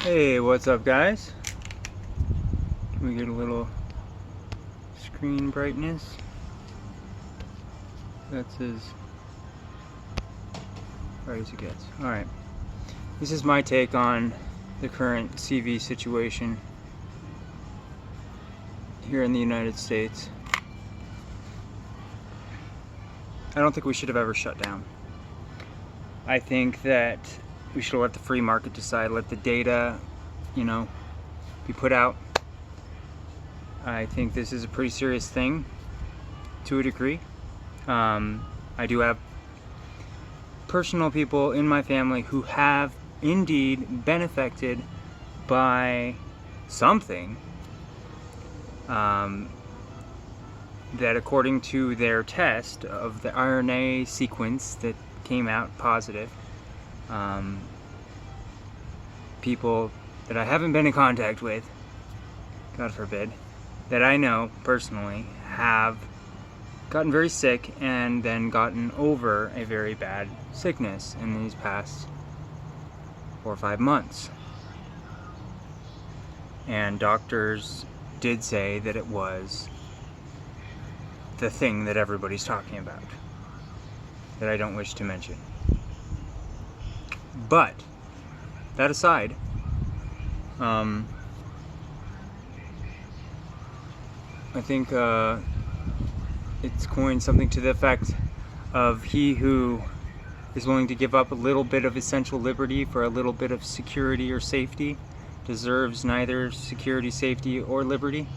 Hey, what's up, guys? Can we get a little screen brightness? That's as bright as it gets. Alright. This is my take on the current CV situation here in the United States. I don't think we should have ever shut down. I think that we should let the free market decide, let the data, be put out. I think this is a pretty serious thing to a degree. I do have personal people in my family who have indeed benefited by something that, according to their test of the RNA sequence that came out positive, people that I haven't been in contact with, God forbid, that I know personally have gotten very sick and then gotten over a very bad sickness in these past 4 or 5 months. And doctors did say that it was the thing that everybody's talking about, that I don't wish to mention. But that aside, I think it's coined something to the effect of he who is willing to give up a little bit of essential liberty for a little bit of security or safety deserves neither security, safety, or liberty.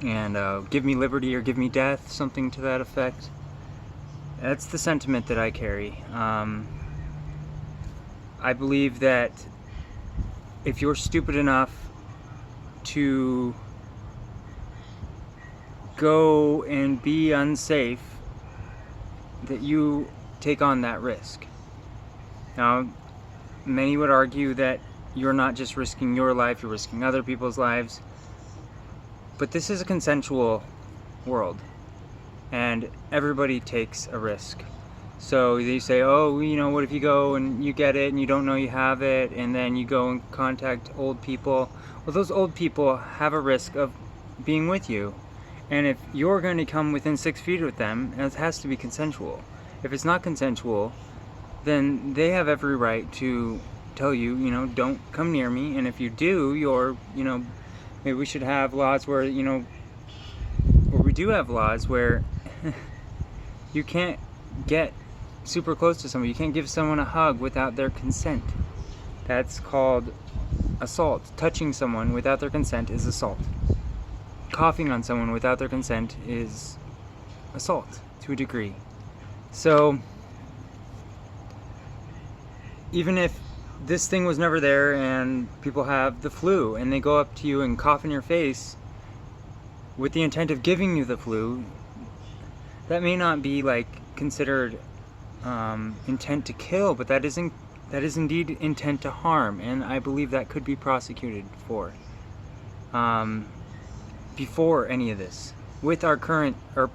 And give me liberty or give me death, something to that effect. That's the sentiment that I carry. I believe that if you're stupid enough to go and be unsafe, that you take on that risk. Now, many would argue that you're not just risking your life, you're risking other people's lives. But this is a consensual world, and everybody takes a risk. So they say, oh, what if you go and you get it and you don't know you have it, and then you go and contact old people? Well, those old people have a risk of being with you. And if you're going to come within 6 feet with them, it has to be consensual. If it's not consensual, then they have every right to tell you, don't come near me. And if you do, maybe we should have laws where, or we do have laws where you can't get super close to somebody. You can't give someone a hug without their consent. That's called assault. Touching someone without their consent is assault. Coughing on someone without their consent is assault to a degree. So even if this thing was never there and people have the flu and they go up to you and cough in your face with the intent of giving you the flu, that may not be considered intent to kill, but that is indeed intent to harm, and I believe that could be prosecuted for. Before any of this, with our current, or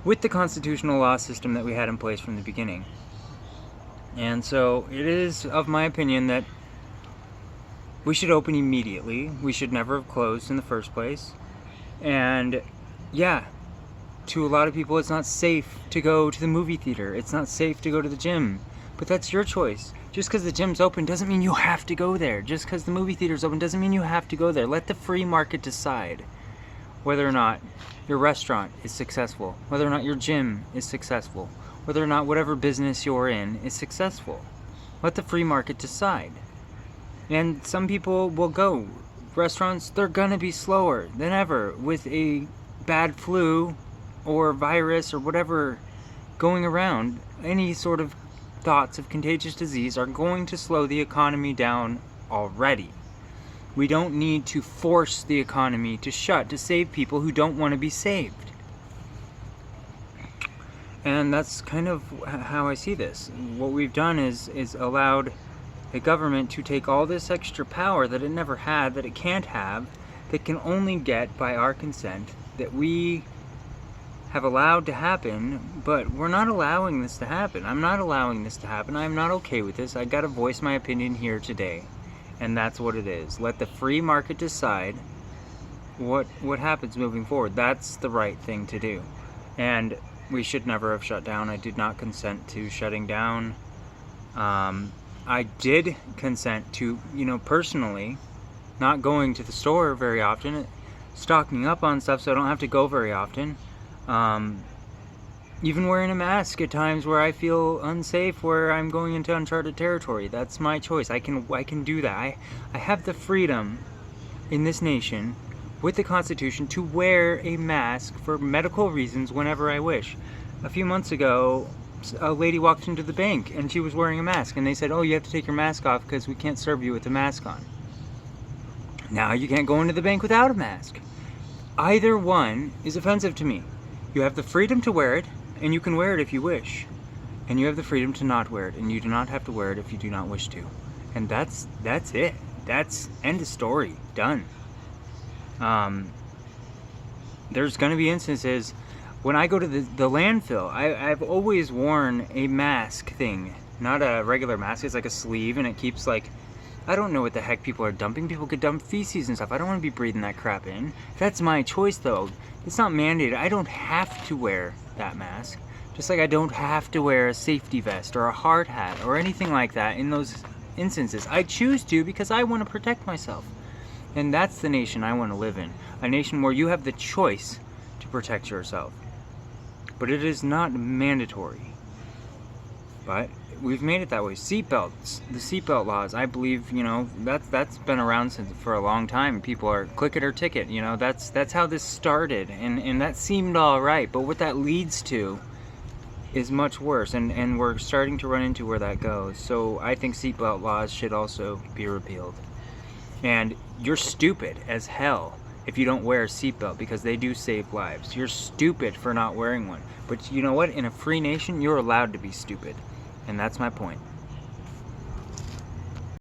with the constitutional law system that we had in place from the beginning. And so it is of my opinion that we should open immediately. We should never have closed in the first place. And yeah, to a lot of people it's not safe to go to the movie theater. It's not safe to go to the gym. But that's your choice. Just because the gym's open doesn't mean you have to go there. Just because the movie theater's open doesn't mean you have to go there. Let the free market decide whether or not your restaurant is successful, whether or not your gym is successful, whether or not whatever business you're in is successful. Let the free market decide. And some people will go. Restaurants, they're gonna be slower than ever with a bad flu or virus or whatever going around. Any sort of thoughts of contagious disease are going to slow the economy down already. We don't need to force the economy to shut to save people who don't want to be saved. And that's kind of how I see this. What we've done is allowed the government to take all this extra power that it never had, that it can't have, that can only get by our consent, that we have allowed to happen, but we're not allowing this to happen. I'm not allowing this to happen. I'm not okay with this. I gotta voice my opinion here today. And that's what it is. Let the free market decide what happens moving forward. That's the right thing to do. And we should never have shut down. I did not consent to shutting down. I did consent to, personally, not going to the store very often, stocking up on stuff so I don't have to go very often. Even wearing a mask at times where I feel unsafe, where I'm going into uncharted territory. That's my choice. I can do that. I have the freedom in this nation with the Constitution to wear a mask for medical reasons whenever I wish. A few months ago, a lady walked into the bank and she was wearing a mask, and they said, "Oh, you have to take your mask off because we can't serve you with a mask on." Now you can't go into the bank without a mask. Either one is offensive to me. You have the freedom to wear it, and you can wear it if you wish. And you have the freedom to not wear it, and you do not have to wear it if you do not wish to. And that's it. That's end of story. Done. There's going to be instances when I go to the landfill. I've always worn a mask thing, not a regular mask. It's like a sleeve, and it keeps I don't know what the heck people are dumping. People could dump feces and stuff. I don't want to be breathing that crap in. That's my choice, though. It's not mandated. I don't have to wear that mask. Just like I don't have to wear a safety vest or a hard hat or anything like that in those instances. I choose to because I want to protect myself. And that's the nation I want to live in. A nation where you have the choice to protect yourself. But it is not mandatory. But we've made it that way. Seatbelts, the seatbelt laws, I believe, that's been around for a long time. People are click it or ticket, that's how this started, and that seemed all right. But what that leads to is much worse, and we're starting to run into where that goes. So I think seatbelt laws should also be repealed. And you're stupid as hell if you don't wear a seatbelt, because they do save lives. You're stupid for not wearing one. But you know what? In a free nation, you're allowed to be stupid. And that's my point.